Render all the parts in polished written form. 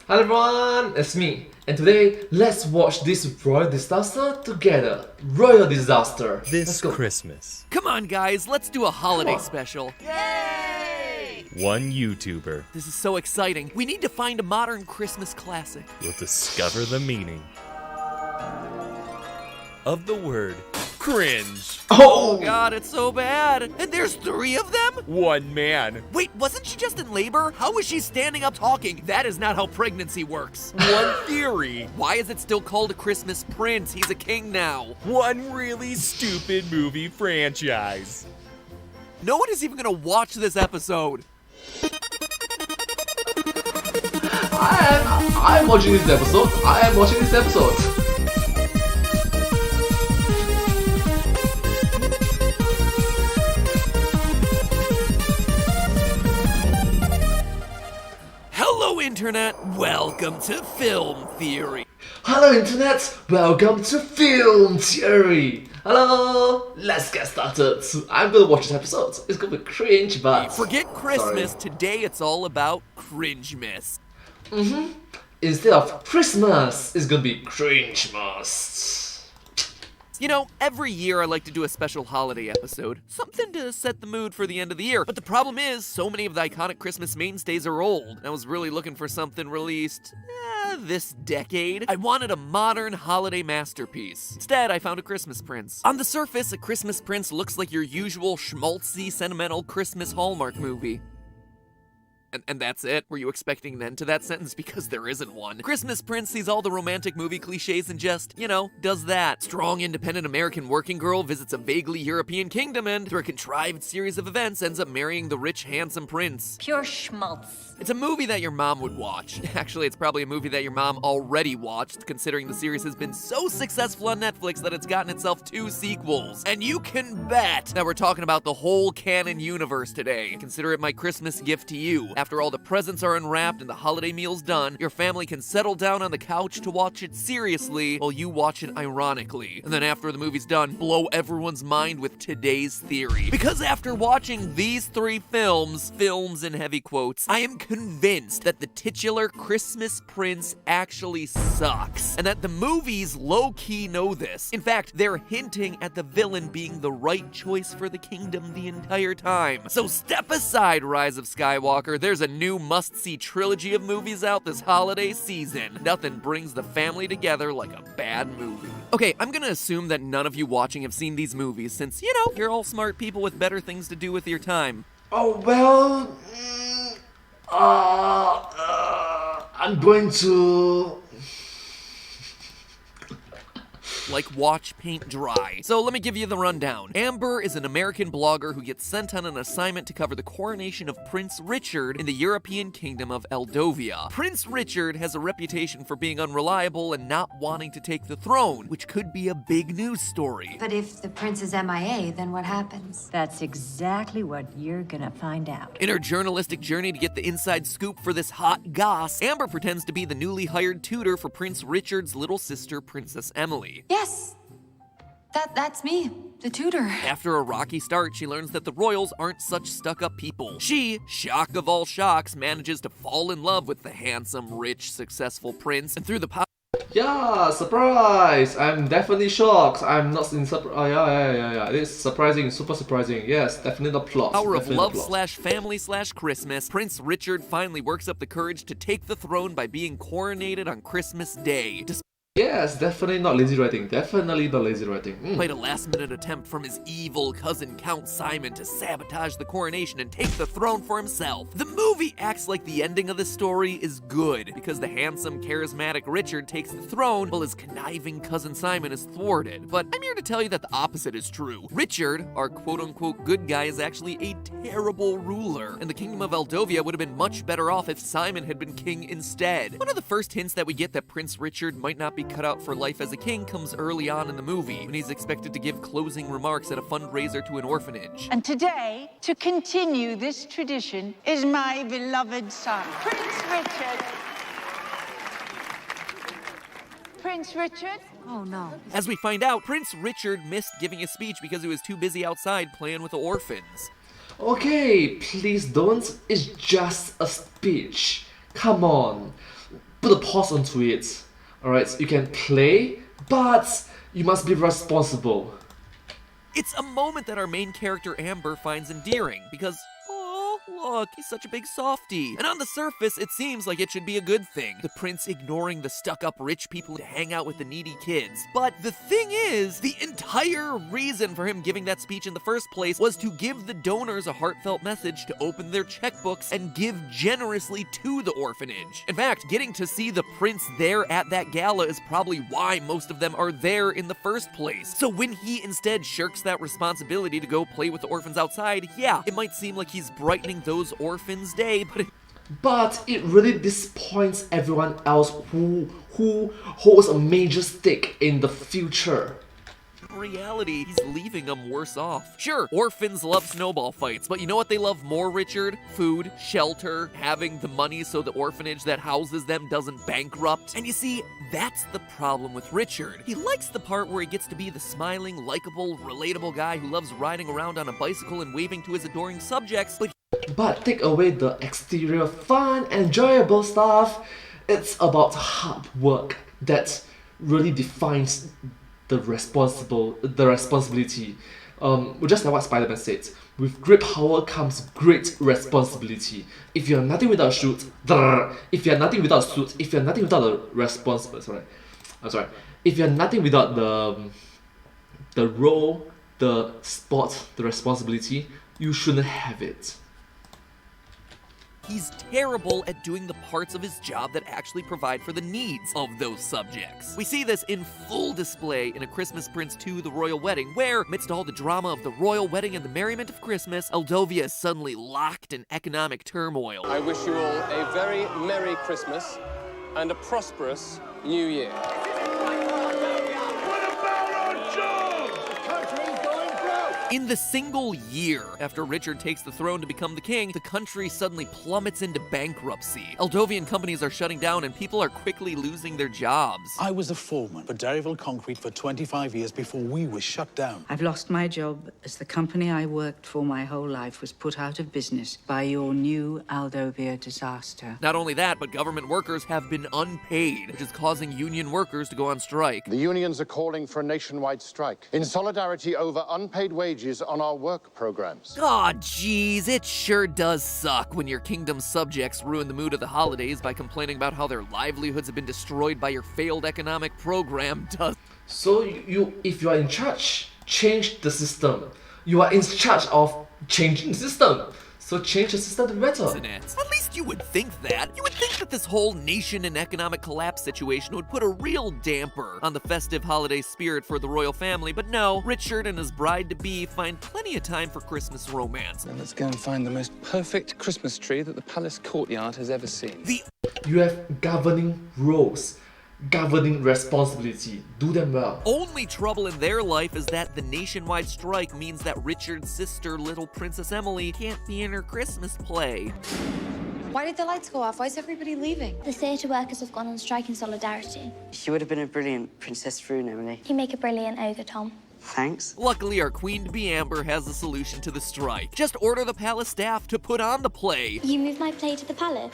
Hello everyone, it's me, and today let's watch this royal disaster together. Royal disaster. Let's This go. Christmas, Come on, guys, let's do a holiday Come on. special. one YouTuber This is so exciting. We need to find a modern Christmas classic. will discover the meaning of the word cringe. Oh, God, it's so bad. And there's 3 of them? One man, Wait, wasn't she just in labor? How is she standing up talking? That is not how pregnancy works. one theory, Why is it still called a Christmas Prince? He's a king now. one really stupid movie franchise. No one is even gonna watch this episode. I'm watching this episode. I am watching this episode. Hello, Internet. Welcome to Film Theory. Hello internet, welcome to Film Theory. Hello, let's get started. I'm gonna watch this episode. It's gonna be cringe, but Forget Christmas. Sorry. Today it's all about cringe-miss. Instead of Christmas, it's gonna be cringe-mas. You know, every year I like to do a special holiday episode, something to set the mood for the end of the year. But the problem is, so many of the iconic Christmas mainstays are old. I was really looking for something released this decade. I wanted a modern holiday masterpiece. Instead, I found a Christmas Prince. On the surface, a Christmas Prince looks like your usual schmaltzy, sentimental Christmas Hallmark movie. And that's it? Were you expecting an end to that sentence? Because there isn't one. Christmas Prince sees all the romantic movie cliches and just, does that. Strong, independent American working girl visits a vaguely European kingdom and, through a contrived series of events, ends up marrying the rich, handsome prince. Pure schmaltz. It's a movie that your mom would watch. Actually, it's probably a movie that your mom already watched, considering the series has been so successful on Netflix that it's gotten itself 2 sequels. And you can bet that we're talking about the whole canon universe today. Consider it my Christmas gift to you. After all the presents are unwrapped and the holiday meal's done, your family can settle down on the couch to watch it seriously while you watch it ironically. And then after the movie's done, blow everyone's mind with today's theory. Because after watching these 3 films in heavy quotes, I am convinced that the titular Christmas Prince actually sucks. And that the movies low-key know this. In fact, they're hinting at the villain being the right choice for the kingdom the entire time. So step aside, Rise of Skywalker. There's a new must-see trilogy of movies out this holiday season. Nothing brings the family together like a bad movie. Okay, I'm gonna assume that none of you watching have seen these movies since, you're all smart people with better things to do with your time. Oh well, I'm going to. Like watch paint dry. So let me give you the rundown. Amber is an American blogger who gets sent on an assignment to cover the coronation of Prince Richard in the European kingdom of Eldovia. Prince Richard has a reputation for being unreliable and not wanting to take the throne, which could be a big news story. But if the prince is MIA, then what happens? That's exactly what you're gonna find out. In her journalistic journey to get the inside scoop for this hot goss, Amber pretends to be the newly hired tutor for Prince Richard's little sister, Princess Emily. Yes, that's me, the tutor. After a rocky start, she learns that the royals aren't such stuck-up people. She, shock of all shocks, manages to fall in love with the handsome, rich, successful prince, and through the power Yeah, surprise! I'm definitely shocked. I'm not in surprise. Oh, yeah. It's surprising, super surprising. Yes, definitely the plot. of definitely the love plot. slash family slash Christmas, Prince Richard finally works up the courage to take the throne by being coronated on Christmas Day. Yes, definitely not lazy writing. Definitely not lazy writing. Despite a last-minute attempt from his evil cousin Count Simon to sabotage the coronation and take the throne for himself. The movie acts like the ending of the story is good, because the handsome, charismatic Richard takes the throne while his conniving cousin Simon is thwarted. But I'm here to tell you that the opposite is true. Richard, our quote-unquote good guy, is actually a terrible ruler, and the kingdom of Eldovia would have been much better off if Simon had been king instead. One of the first hints that we get that Prince Richard might not be cut out for life as a king comes early on in the movie, when he's expected to give closing remarks at a fundraiser to an orphanage. And today, to continue this tradition, is my beloved son, Prince Richard. Prince Richard? Oh no. As we find out, Prince Richard missed giving a speech because he was too busy outside playing with the orphans. Okay, please don't. It's just a speech. Come on. put a pause onto it. Alright, you can play, but you must be responsible. It's a moment that our main character Amber finds endearing because, oh, look, he's such a big softie. And on the surface, it seems like it should be a good thing. The prince ignoring the stuck-up rich people to hang out with the needy kids. But the thing is, the entire reason for him giving that speech in the first place was to give the donors a heartfelt message to open their checkbooks and give generously to the orphanage. In fact, getting to see the prince there at that gala is probably why most of them are there in the first place. So when he instead shirks that responsibility to go play with the orphans outside, yeah, it might seem like he's brightening those orphans' day, But it really disappoints everyone else who holds a major stake in the future. in reality, he's leaving them worse off. Sure, orphans love snowball fights, but you know what they love more, Richard? Food, shelter, having the money so the orphanage that houses them doesn't bankrupt. And you see, that's the problem with Richard. He likes the part where he gets to be the smiling, likable, relatable guy who loves riding around on a bicycle and waving to his adoring subjects, But take away the exterior fun, enjoyable stuff, it's about hard work that really defines the responsibility. Just like what Spider-Man said, with great power comes great responsibility. If you're nothing without a suit, if you're nothing without a suit, if you're nothing without the if you're nothing without the role, the spot, the responsibility, you shouldn't have it. he's terrible at doing the parts of his job that actually provide for the needs of those subjects. We see this in full display in A Christmas Prince 2: The Royal Wedding, where, amidst all the drama of the royal wedding and the merriment of Christmas, Eldovia is suddenly locked in economic turmoil. I wish you all a very Merry Christmas and a prosperous New Year. In the single year after Richard takes the throne to become the king, the country suddenly plummets into bankruptcy. Eldovian companies are shutting down and people are quickly losing their jobs. I was a foreman for Derryville Concrete for 25 years before we were shut down. I've lost my job as the company I worked for my whole life was put out of business by your new Aldovia disaster. Not only that, but government workers have been unpaid, which is causing union workers to go on strike. The unions are calling for a nationwide strike in solidarity over unpaid wages on our work programs. Aw, geez, it sure does suck when your kingdom's subjects ruin the mood of the holidays by complaining about how their livelihoods have been destroyed by your failed economic program, So if you are in charge, change the system. You are in charge of changing the system. So change the system to be better. At least you would think that. You would think that this whole nation and economic collapse situation would put a real damper on the festive holiday spirit for the royal family, but no, Richard and his bride-to-be find plenty of time for Christmas romance. Now let's go and find the most perfect Christmas tree that the palace courtyard has ever seen. You have governing roles, governing responsibility. Do them well. Only trouble in their life is that the nationwide strike means that Richard's sister, little Princess Emily, can't be in her Christmas play. Why did the lights go off? Why is everybody leaving? The theatre workers have gone on strike in solidarity. She would have been a brilliant Princess Froon, Emily. You make a brilliant ogre, Tom. Thanks. Luckily, our queen-to-be Amber has a solution to the strike. Just order the palace staff to put on the play. You moved my play to the palace.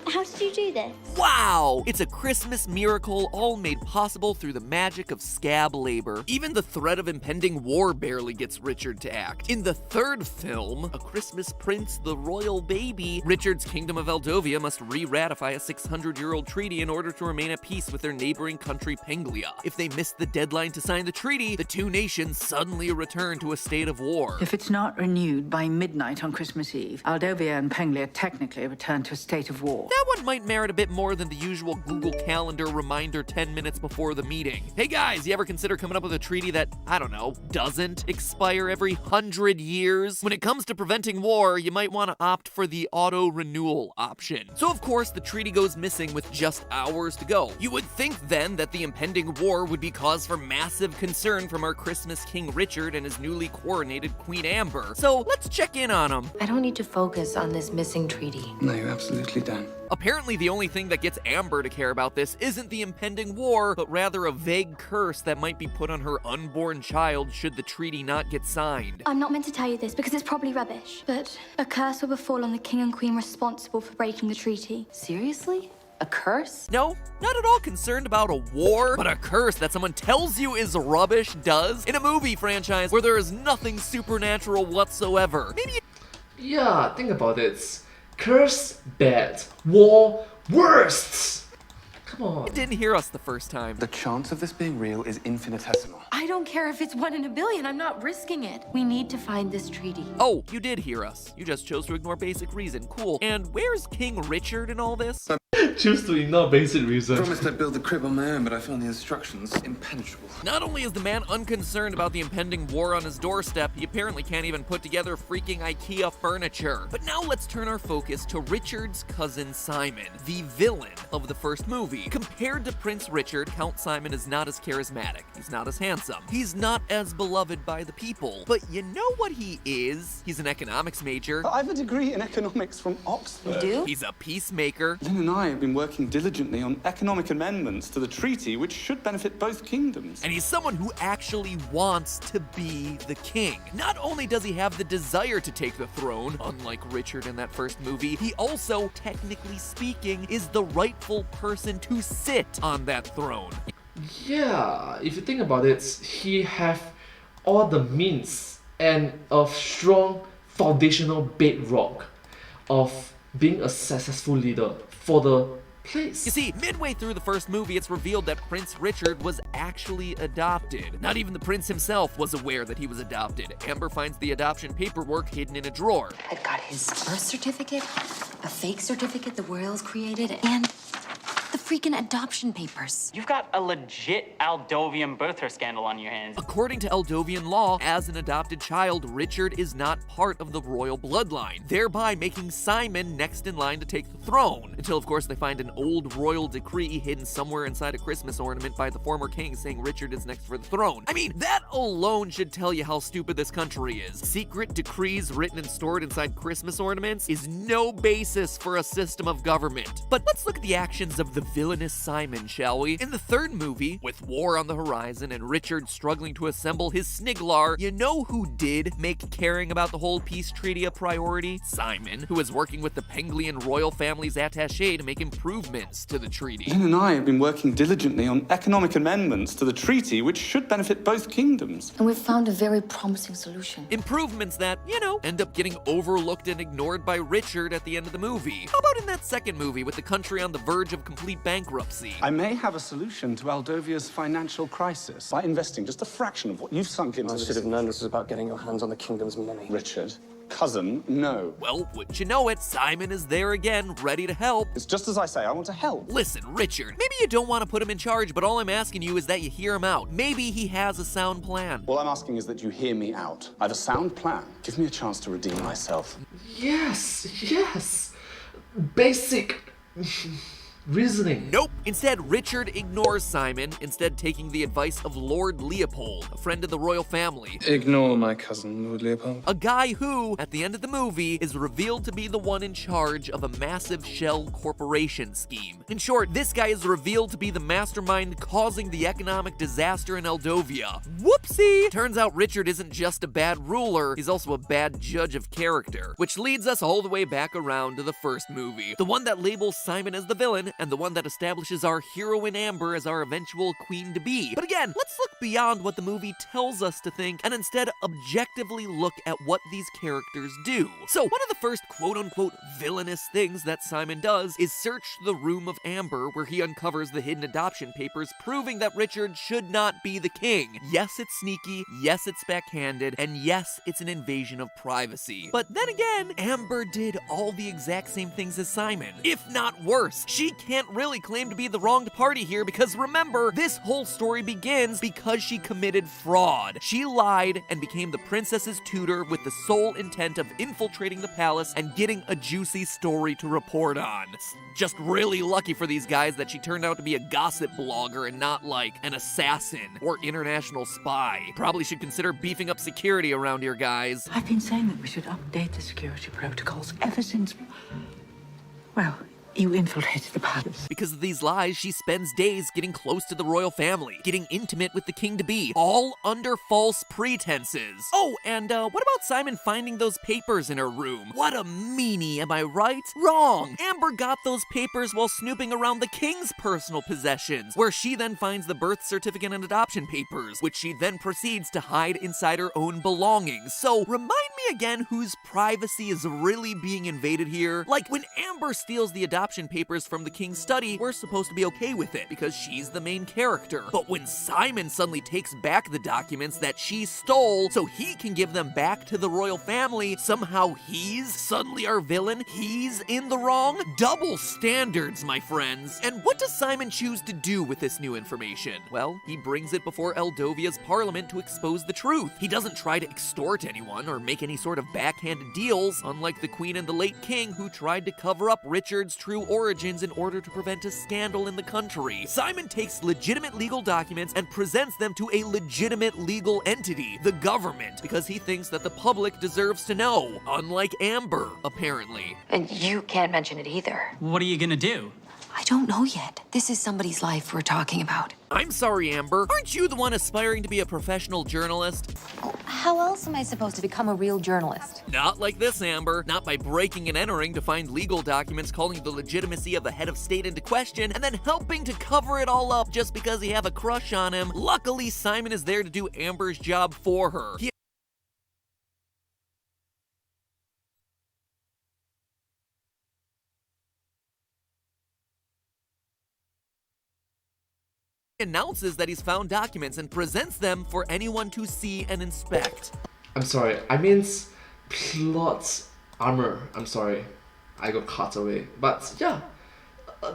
How did you do this? Wow! It's a Christmas miracle, all made possible through the magic of scab labor. Even the threat of impending war barely gets Richard to act. In the third film, A Christmas Prince: The Royal Baby, Richard's Kingdom of Eldovia must re-ratify a 600-year-old treaty in order to remain at peace with their neighboring country, Penglia. If they miss the deadline to sign the treaty, the two nations suddenly return to a state of war. If it's not renewed by midnight on Christmas Eve, Aldovia and Penglia technically return to a state of war. That one might merit a bit more than the usual Google Calendar reminder 10 minutes before the meeting. Hey guys, you ever consider coming up with a treaty that, I don't know, doesn't expire every 100 years? When it comes to preventing war, you might want to opt for the auto-renewal option. So of course, the treaty goes missing with just hours to go. You would think then that the impending war would be cause for massive concern from our Christmas King Richard and his newly coronated Queen Amber. So let's check in on them. I don't need to focus on this missing treaty. No, you absolutely don't. Apparently, the only thing that gets Amber to care about this isn't the impending war, but rather a vague curse that might be put on her unborn child should the treaty not get signed. I'm not meant to tell you this because it's probably rubbish, but a curse will befall on the king and queen responsible for breaking the treaty. Seriously? A curse? No, not at all concerned about a war, but a curse that someone tells you is rubbish does in a movie franchise where there is nothing supernatural whatsoever. Maybe Yeah, think about it. Curse, bad. War, worst. Come on. you didn't hear us the first time. The chance of this being real is infinitesimal. I don't care if it's 1 in a billion. I'm not risking it. We need to find this treaty. Oh, you did hear us. You just chose to ignore basic reason. Cool. And where's King Richard in all this? Choose to ignore basic reason. Promised I'd build the crib on my own, but I found the instructions impenetrable. Not only is the man unconcerned about the impending war on his doorstep, he apparently can't even put together freaking IKEA furniture. But now let's turn our focus to Richard's cousin Simon, the villain of the first movie. Compared to Prince Richard, Count Simon is not as charismatic. He's not as handsome. He's not as beloved by the people. But you know what he is? He's an economics major. I have a degree in economics from Oxford. You do? He's a peacemaker. Lynn and I have been working diligently on economic amendments to the treaty, which should benefit both kingdoms. And he's someone who actually wants to be the king. Not only does he have the desire to take the throne, unlike Richard in that first movie, he also, technically speaking, is the rightful person to sit on that throne. Yeah, if you think about it, he have all the means and a strong foundational bedrock of being a successful leader for the place. You see, midway through the first movie, it's revealed that Prince Richard was actually adopted. Not even the prince himself was aware that he was adopted. Amber finds the adoption paperwork hidden in a drawer. I've got his birth certificate, a fake certificate the royals created, and the freaking adoption papers. You've got a legit Aldovian birther scandal on your hands. According to Aldovian law, as an adopted child, Richard is not part of the royal bloodline, thereby making Simon next in line to take the throne. Until, of course, they find an old royal decree hidden somewhere inside a Christmas ornament by the former king saying Richard is next for the throne. I mean, that alone should tell you how stupid this country is. Secret decrees written and stored inside Christmas ornaments is no basis for a system of government. But let's look at the actions of the villainous Simon, shall we? In the third movie, with war on the horizon and Richard struggling to assemble his Sniglar, you know who did make caring about the whole peace treaty a priority? Simon, who is working with the Penglian royal family's attaché to make improvements to the treaty. Lynn and I have been working diligently on economic amendments to the treaty, which should benefit both kingdoms. And we've found a very promising solution. Improvements that, you know, end up getting overlooked and ignored by Richard at the end of the movie. How about in that second movie with the country on the verge of complete bankruptcy? I may have a solution to Aldovia's financial crisis by investing just a fraction of what you've sunk into I this. should have known this was about getting your hands on the kingdom's money. Richard, cousin, no. Well, wouldn't you know it, Simon is there again, ready to help. It's just as I say, I want to help. Listen, Richard, maybe you don't want to put him in charge, but all I'm asking you is that you hear him out. Maybe he has a sound plan. All I'm asking is that you hear me out. I have a sound plan. Give me a chance to redeem myself. Yes. Basic reasoning. Nope. Instead, Richard ignores Simon, instead taking the advice of Lord Leopold, a friend of the royal family. Ignore my cousin, Lord Leopold. A guy who, at the end of the movie, is revealed to be the one in charge of a massive shell corporation scheme. In short, this guy is revealed to be the mastermind causing the economic disaster in Eldovia. Whoopsie! Turns out Richard isn't just a bad ruler, he's also a bad judge of character. Which leads us all the way back around to the first movie. The one that labels Simon as the villain, and the one that establishes our heroine Amber as our eventual queen-to-be. But again, let's look beyond what the movie tells us to think and instead objectively look at what these characters do. So one of the first quote-unquote villainous things that Simon does is search the room of Amber, where he uncovers the hidden adoption papers proving that Richard should not be the king. Yes, it's sneaky, yes, it's backhanded, and yes, it's an invasion of privacy. But then again, Amber did all the exact same things as Simon, if not worse. She can't really claim to be the wronged party here because remember, this whole story begins because she committed fraud. She lied and became the princess's tutor with the sole intent of infiltrating the palace and getting a juicy story to report on. It's just really lucky for these guys that she turned out to be a gossip blogger and not like an assassin or international spy. Probably should consider beefing up security around here, guys. I've been saying that we should update the security protocols ever since, well, You infiltrated the palace. Because of these lies, she spends days getting close to the royal family, getting intimate with the king-to-be, all under false pretenses. Oh, and what about Simon finding those papers in her room? What a meanie, am I right? Wrong! Amber got those papers while snooping around the king's personal possessions, where she then finds the birth certificate and adoption papers, which she then proceeds to hide inside her own belongings. So, remind me again whose privacy is really being invaded here? Like, when Amber steals the adoption papers from the king's study, we're supposed to be okay with it because she's the main character. But when Simon suddenly takes back the documents that she stole so he can give them back to the royal family, somehow he's suddenly our villain? He's in the wrong? Double standards, my friends. And what does Simon choose to do with this new information? Well, he brings it before Eldovia's parliament to expose the truth. He doesn't try to extort anyone or make any sort of backhanded deals, unlike the queen and the late king who tried to cover up Richard's true origins in order to prevent a scandal in the country. Simon takes legitimate legal documents and presents them to a legitimate legal entity, the government, because he thinks that the public deserves to know, unlike Amber, apparently. And you can't mention it either. What are you gonna do? I don't know yet. This is somebody's life we're talking about. I'm sorry, Amber. Aren't you the one aspiring to be a professional journalist? How else am I supposed to become a real journalist? Not like this, Amber. Not by breaking and entering to find legal documents calling the legitimacy of the head of state into question, and then helping to cover it all up just because you have a crush on him. Luckily, Simon is there to do Amber's job for her. He announces that he's found documents and presents them for anyone to see and inspect. I'm sorry, I mean plot armor. I'm sorry, I got cut away. But yeah,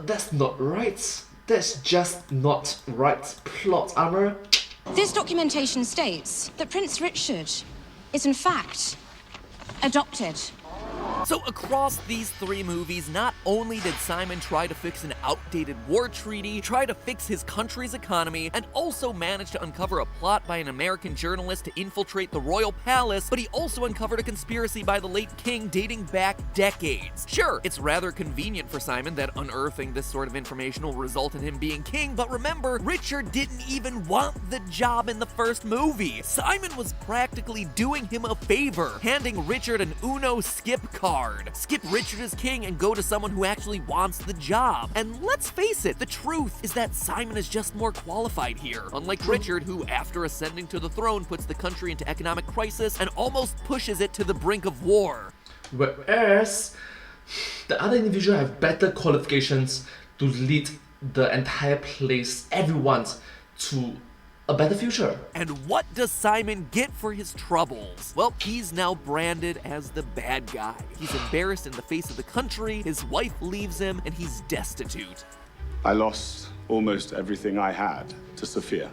that's not right. That's just not right. Plot armor. This documentation states that Prince Richard is in fact adopted. So across these three movies, not only did Simon try to fix an outdated war treaty, try to fix his country's economy, and also manage to uncover a plot by an American journalist to infiltrate the royal palace, but he also uncovered a conspiracy by the late king dating back decades. Sure, it's rather convenient for Simon that unearthing this sort of information will result in him being king, but remember, Richard didn't even want the job in the first movie. Simon was practically doing him a favor, handing Richard an Uno skip card. Skip Richard as king and go to someone who actually wants the job. And let's face it, the truth is that Simon is just more qualified here. Unlike Richard, who after ascending to the throne puts the country into economic crisis and almost pushes it to the brink of war. Whereas the other individual have better qualifications to lead the entire place, everyone, to a better future. And what does Simon get for his troubles? Well, he's now branded as the bad guy. He's embarrassed in the face of the country, his wife leaves him, and he's destitute. I lost almost everything I had to Sophia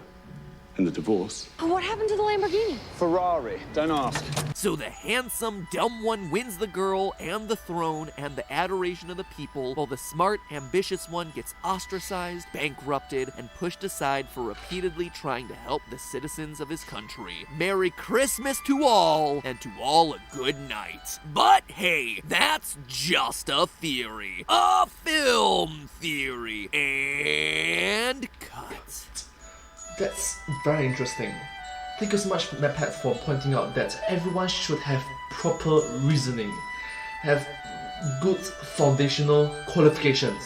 in the divorce. What happened to the Lamborghini? Ferrari, don't ask. So the handsome, dumb one wins the girl and the throne and the adoration of the people, while the smart, ambitious one gets ostracized, bankrupted, and pushed aside for repeatedly trying to help the citizens of his country. Merry Christmas to all, and to all a good night. But hey, that's just a theory. A film theory. And cut. That's very interesting. Thank you so much, MadPat, for pointing out that everyone should have proper reasoning, have good foundational qualifications,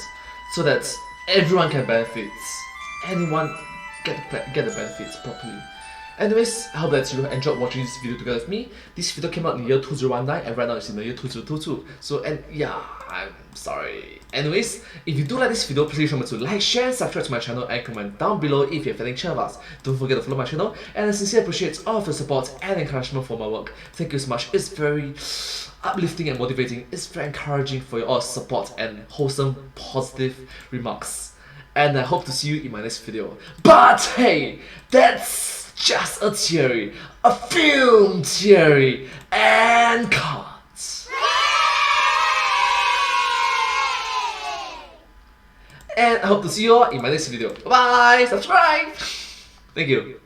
so that everyone can benefit. Anyone get the benefits properly. Anyways, I hope that you enjoyed watching this video together with me. This video came out in the year 2019 and right now it's in the year 2022. So, and yeah, I'm sorry. Anyways, if you do like this video, please remember to like, share, and subscribe to my channel and comment down below if you have any channel of us. Don't forget to follow my channel, and I sincerely appreciate all of your support and encouragement for my work. Thank you so much. It's very uplifting and motivating. It's very encouraging for your all support and wholesome, positive remarks. And I hope to see you in my next video. But hey, that's just a theory, a film theory, and cut. And I hope to see you all in my next video. Bye bye, subscribe. Thank you.